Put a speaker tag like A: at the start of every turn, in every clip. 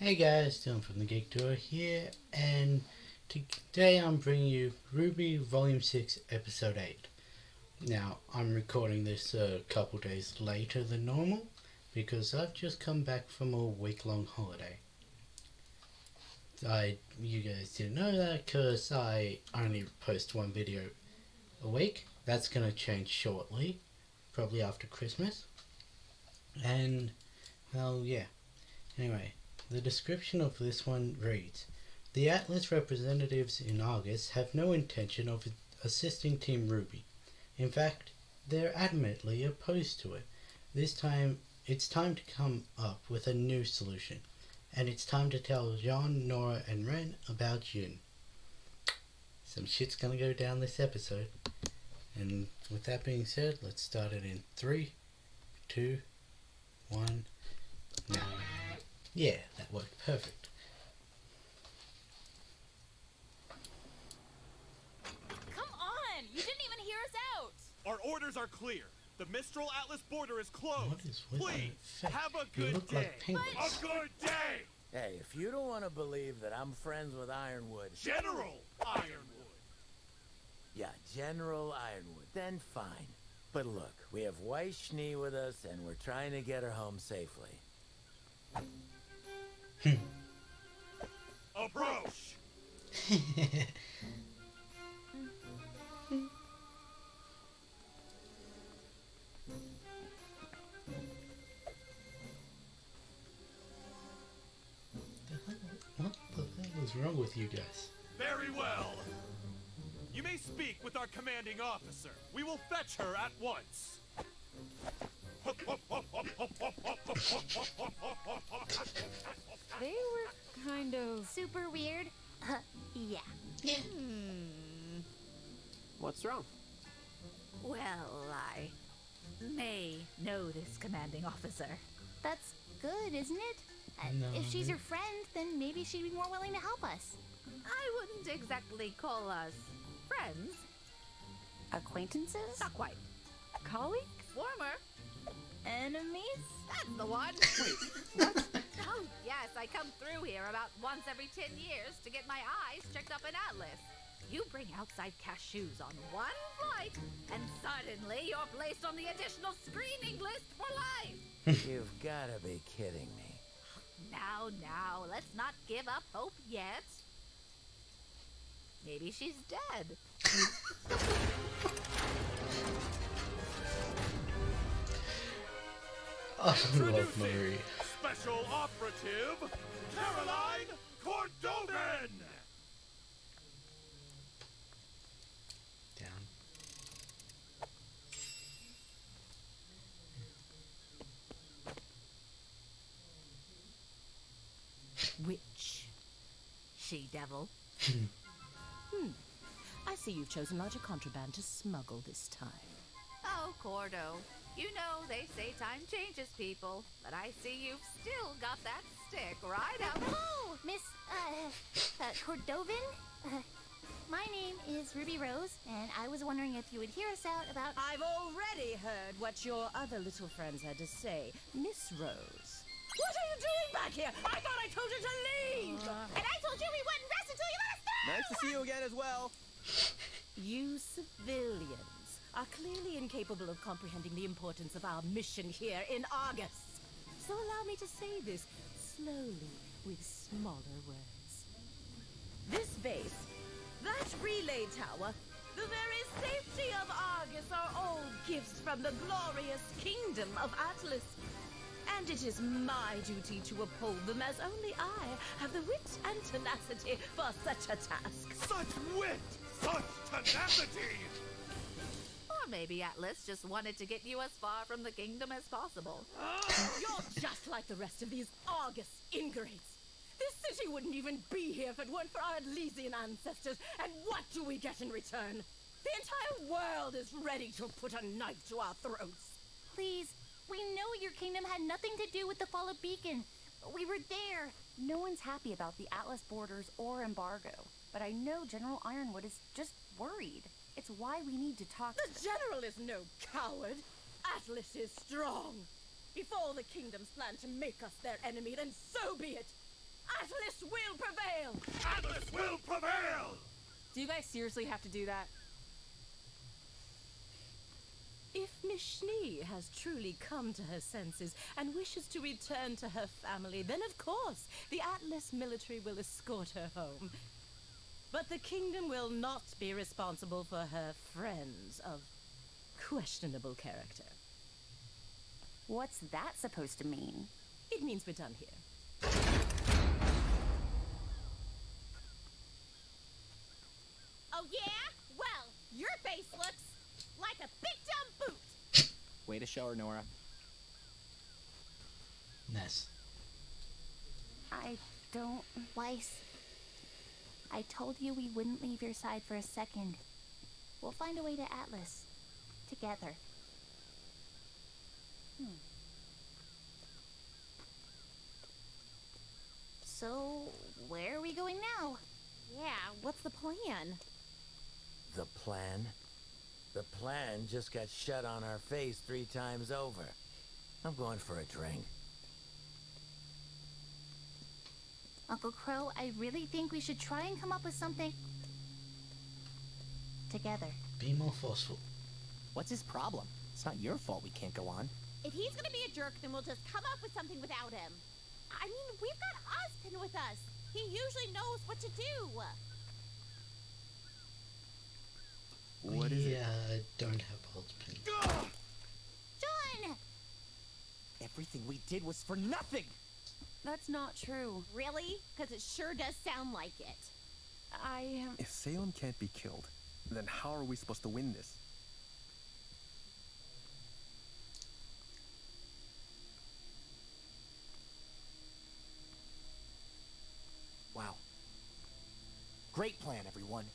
A: Hey guys, Dylan from the Geek Tour here, and today I'm bringing you RWBY Volume 6, Episode 8. Now, I'm recording this a couple days later than normal, because I've just come back from a week-long holiday. You guys didn't know that, because I only post one video a week. That's going to change shortly, probably after Christmas. And, well, yeah. Anyway, the description of this one reads, "The Atlas representatives in August have no intention of assisting Team RWBY. In fact, they're adamantly opposed to it. This time, it's time to come up with a new solution. And it's time to tell John, Nora, and Ren about Jin." Some shit's gonna go down this episode. And with that being said, let's start it in 3, 2, 1, now. Yeah, that worked perfect.
B: Come on! You didn't even hear us out!
C: Our orders are clear. The Mistral Atlas border is closed.
A: What is with
C: Please,
A: that effect?
C: have a
A: You
C: good
A: look
C: day.
A: like penguins.
C: A good day!
D: Hey, if you don't want to believe that I'm friends with Ironwood...
C: General Ironwood!
D: Yeah, General Ironwood, then fine. But look, we have Weiss Schnee with us, and we're trying to get her home safely.
C: Approach!
A: What the hell is wrong with you guys?
C: Very well. You may speak with our commanding officer. We will fetch her at once.
B: They were kind of...
E: Super weird? Yeah.
F: What's wrong?
E: Well, I may know this commanding officer. That's good, isn't it?
A: No.
E: If she's your friend, then maybe she'd be more willing to help us.
G: I wouldn't exactly call us friends.
E: Acquaintances?
G: Not quite.
B: Colleagues?
G: Former.
E: Enemies?
G: That's the one. Oh, yes, I come through here about once every 10 years to get my eyes checked up in Atlas. You bring outside cashews on one flight, and suddenly you're placed on the additional screening list for life.
D: You've got to be kidding me.
G: Now, let's not give up hope yet. Maybe she's dead.
A: I love
C: Introducing
A: Marie.
C: Special Operative Caroline Cordovan!
A: Down.
G: Witch. She-devil.
H: I see you've chosen larger contraband to smuggle this time.
G: Oh, Cordo. You know, they say time changes people, but I see you've still got that stick right up.
E: Hello, Miss, Cordovan? My name is Ruby Rose, and I was wondering if you would hear us out about...
H: I've already heard what your other little friends had to say, Miss Rose. What are you doing back here? I thought I told you to leave!
E: And I told you we wouldn't rest until you let us through!
F: Nice to see you again as well.
H: You civilians are clearly incapable of comprehending the importance of our mission here in August. So allow me to say this slowly with smaller words. This base, that relay tower, the very safety of Argus are all gifts from the glorious kingdom of Atlas. And it is my duty to uphold them, as only I have the wit and tenacity for such a task.
C: Such wit! Such tenacity!
G: Or maybe Atlas just wanted to get you as far from the kingdom as possible.
H: You're just like the rest of these Argus ingrates. This city wouldn't even be here if it weren't for our Elysian ancestors. And what do we get in return? The entire world is ready to put a knife to our throats.
E: Please, we know your kingdom had nothing to do with the fall of Beacon. We were there.
I: No one's happy about the Atlas borders or embargo, but I know General Ironwood is just worried. It's why we need to talk to
H: The General is no coward. Atlas is strong. If all the kingdoms plan to make us their enemy, then so be it. Atlas will prevail!
C: Atlas will prevail!
B: Do you guys seriously have to do that?
H: If Miss Schnee has truly come to her senses and wishes to return to her family, then of course the Atlas military will escort her home. But the kingdom will not be responsible for her friends of questionable character.
I: What's that supposed to mean?
H: It means we're done here.
B: Oh yeah? Well, your base looks like a big dumb boot.
F: Way to show her, Nora.
A: Ness.
I: I don't... Weiss, I told you we wouldn't leave your side for a second. We'll find a way to Atlas. Together. So, where are we going now?
B: Yeah, what's the plan?
D: The plan? The plan just got shut on our face 3 times over. I'm going for a drink.
I: Uncle Crow, I really think we should try and come up with something... together.
A: Be more forceful.
F: What's his problem? It's not your fault we can't go on.
B: If he's gonna be a jerk, then we'll just come up with something without him. I mean, we've got Ozpin with us. He usually knows what to do.
F: What is it?
A: Don't have Ozpin.
I: John!
F: Everything we did was for nothing!
I: That's not true.
B: Really? Because it sure does sound like it.
J: If Salem can't be killed, then how are we supposed to win this?
F: Wow. Great plan, everyone.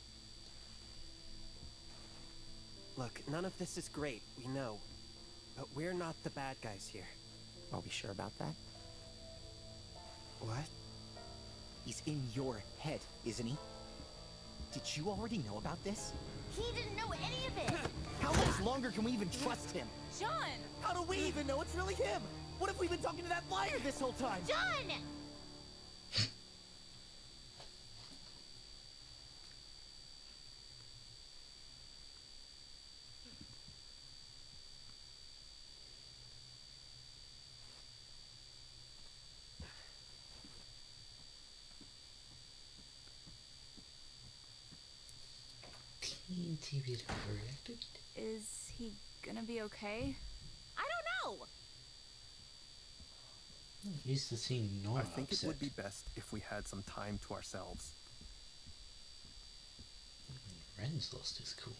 K: Look, none of this is great, we know. But we're not the bad guys here.
F: Are we sure about that?
K: What?
F: He's in your head, isn't he? Did you already know about this?
I: He didn't know any of it!
F: How much longer can we even trust him?
B: John!
F: How do we even know it's really him? What if we've been talking to that liar this whole time?
I: John!
A: Teen TV overreacted?
I: Is he gonna be okay?
B: I don't know!
A: I'm used to seeing Nora
J: I think
A: upset.
J: it would be best if we had some time to ourselves.
A: Ren's lost his cool.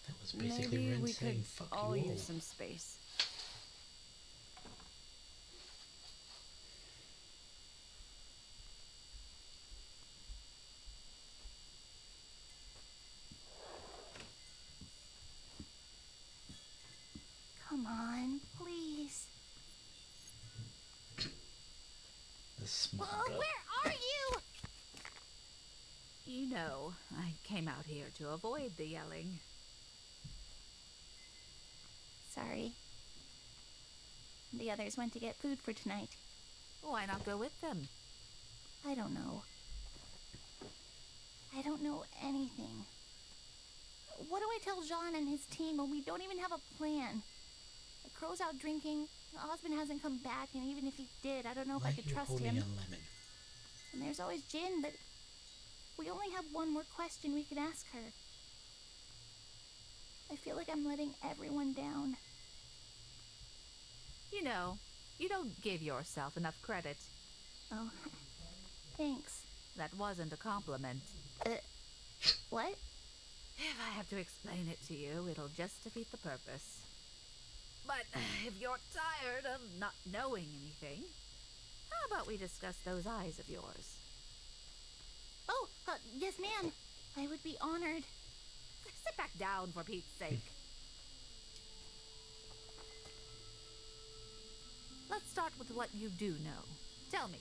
A: That was basically
I: Maybe
A: Ren
I: we
A: saying
I: could
A: fuck
I: all
A: you all.
I: use some space. Come on, please.
A: The smart
B: Oh,
A: girl.
B: where are you?
E: You know, I came out here to avoid the yelling.
I: Sorry. The others went to get food for tonight.
E: Why not go with them?
I: I don't know. I don't know anything. What do I tell Jean and his team when we don't even have a plan? The Crow's out drinking, Osmond hasn't come back, and even if he did, I don't know if
A: Why
I: I
A: are
I: could
A: you
I: trust
A: holding
I: him.
A: a lemon?
I: And there's always Jin, but we only have one more question we could ask her. I feel like I'm letting everyone down.
E: You know, you don't give yourself enough credit.
I: Oh, thanks.
E: That wasn't a compliment.
I: What?
E: If I have to explain it to you, it'll just defeat the purpose. But if you're tired of not knowing anything, how about we discuss those eyes of yours?
I: Oh, yes, ma'am. I would be honored.
E: Sit back down, for Pete's sake. Let's start with what you do know. Tell me.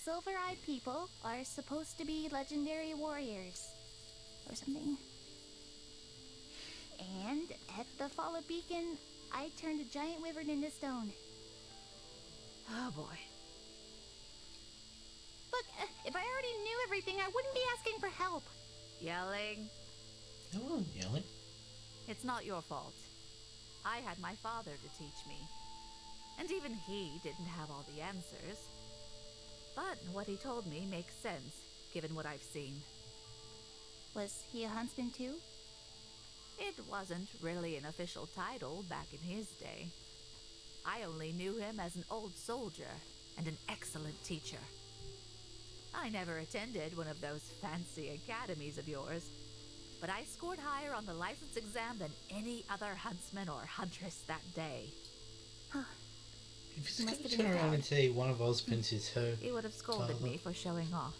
I: Silver-eyed people are supposed to be legendary warriors. Or something. And at the fall of Beacon, I turned a giant wyvern into stone.
E: Oh boy.
I: Look, if I already knew everything, I wouldn't be asking for help.
E: Yelling?
A: I wasn't yelling.
E: It's not your fault. I had my father to teach me. And even he didn't have all the answers. But what he told me makes sense, given what I've seen.
I: Was he a huntsman too?
E: It wasn't really an official title back in his day. I only knew him as an old soldier and an excellent teacher. I never attended one of those fancy academies of yours, but I scored higher on the license exam than any other huntsman or huntress that day.
A: If he's going to turn around and say one of Ozpin's is her
E: He would have scolded
A: father.
E: me for showing off.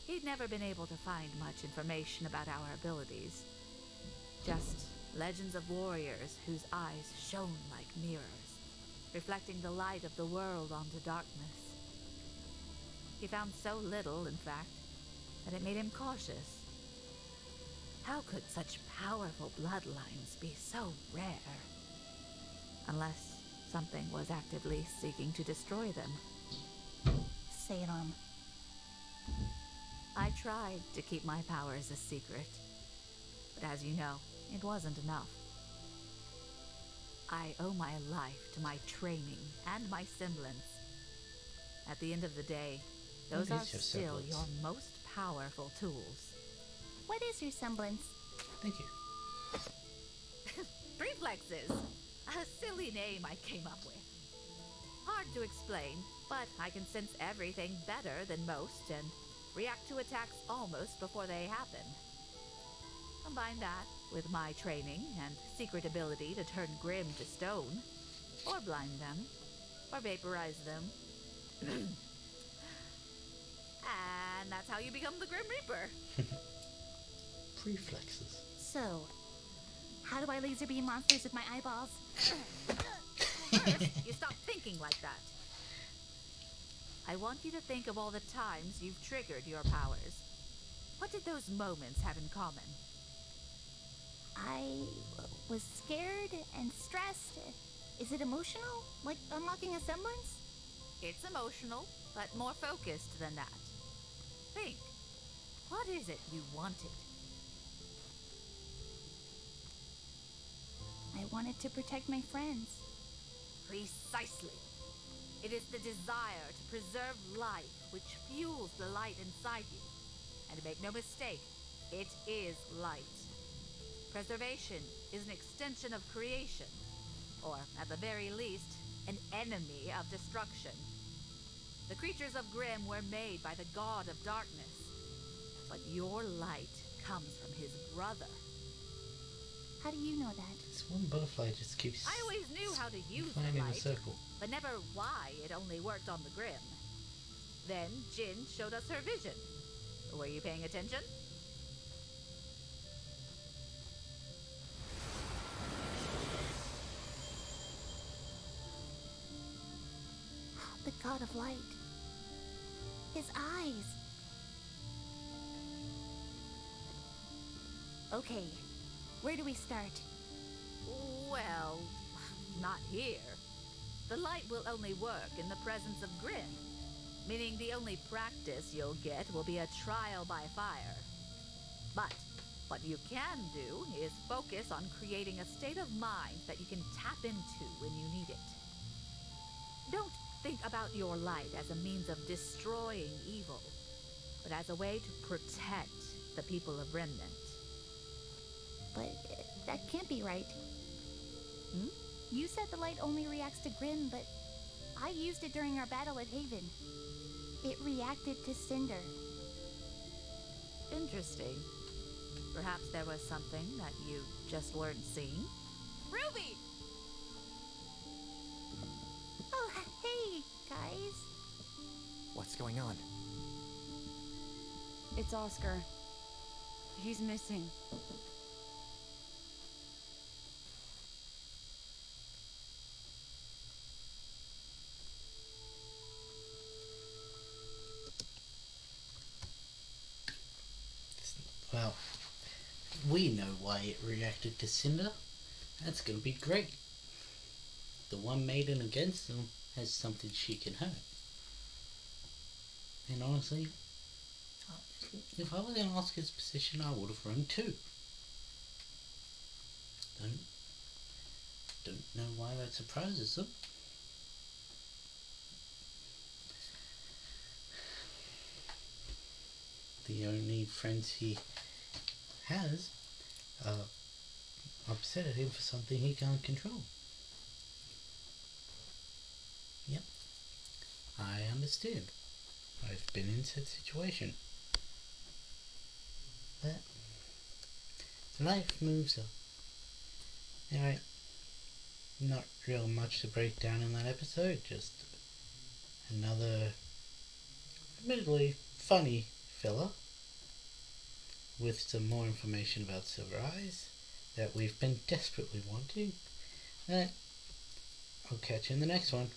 E: He'd never been able to find much information about our abilities. Just legends of warriors whose eyes shone like mirrors, reflecting the light of the world onto darkness. He found so little, in fact, that it made him cautious. How could such powerful bloodlines be so rare? Unless something was actively seeking to destroy them.
I: Salem.
E: I tried to keep my powers a secret, but as you know, it wasn't enough. I owe my life to my training and my semblance. At the end of the day, those
A: What
E: are
A: is your
E: still
A: semblance?
E: your most powerful tools.
I: What is your semblance?
A: Thank you.
E: Reflexes! A silly name I came up with. Hard to explain, but I can sense everything better than most and react to attacks almost before they happen. Combine that with my training and secret ability to turn Grimm to stone, or blind them, or vaporize them. And that's how you become the Grim Reaper.
A: Reflexes.
I: So, how do I laser beam monsters with my eyeballs?
E: First, you stop thinking like that. I want you to think of all the times you've triggered your powers. What did those moments have in common?
I: I was scared and stressed. Is it emotional? Like unlocking a semblance?
E: It's emotional, but more focused than that. Think. What is it you wanted?
I: I wanted to protect my friends.
E: Precisely. It is the desire to preserve life which fuels the light inside you. And make no mistake, it is light. Preservation is an extension of creation, or at the very least, an enemy of destruction. The creatures of Grimm were made by the god of darkness, but your light comes from his brother.
I: How do you know that?
A: This one butterfly just keeps
E: I always knew how to use
A: flying
E: the
A: in a
E: light,
A: circle.
E: but never why it only worked on the Grimm. Then Jin showed us her vision. Were you paying attention?
I: The god of light. His eyes. Okay, where do we start?
E: Well, not here. The light will only work in the presence of Grimm, meaning the only practice you'll get will be a trial by fire. But what you can do is focus on creating a state of mind that you can tap into when you need it. Don't think about your light as a means of destroying evil, but as a way to protect the people of Remnant.
I: But that can't be right.
E: Hmm?
I: You said the light only reacts to Grimm, but I used it during our battle at Haven. It reacted to Cinder.
E: Interesting. Perhaps there was something that you just weren't seeing?
B: Ruby!
I: Oh, hey, guys.
F: What's going on?
H: It's Oscar. He's missing.
A: Well, why it reacted to Cinder. That's gonna be great. The one maiden against them has something she can hurt. And honestly, if I was in Oscar's position, I would have run too. Don't know why that surprises them. The only friends he has are upset at him for something he can't control. Yep, I understand. I've been in that situation. But life moves on. Alright, not real much to break down in that episode, just another admittedly funny filler with some more information about Silver Eyes that we've been desperately wanting. I'll catch you in the next one.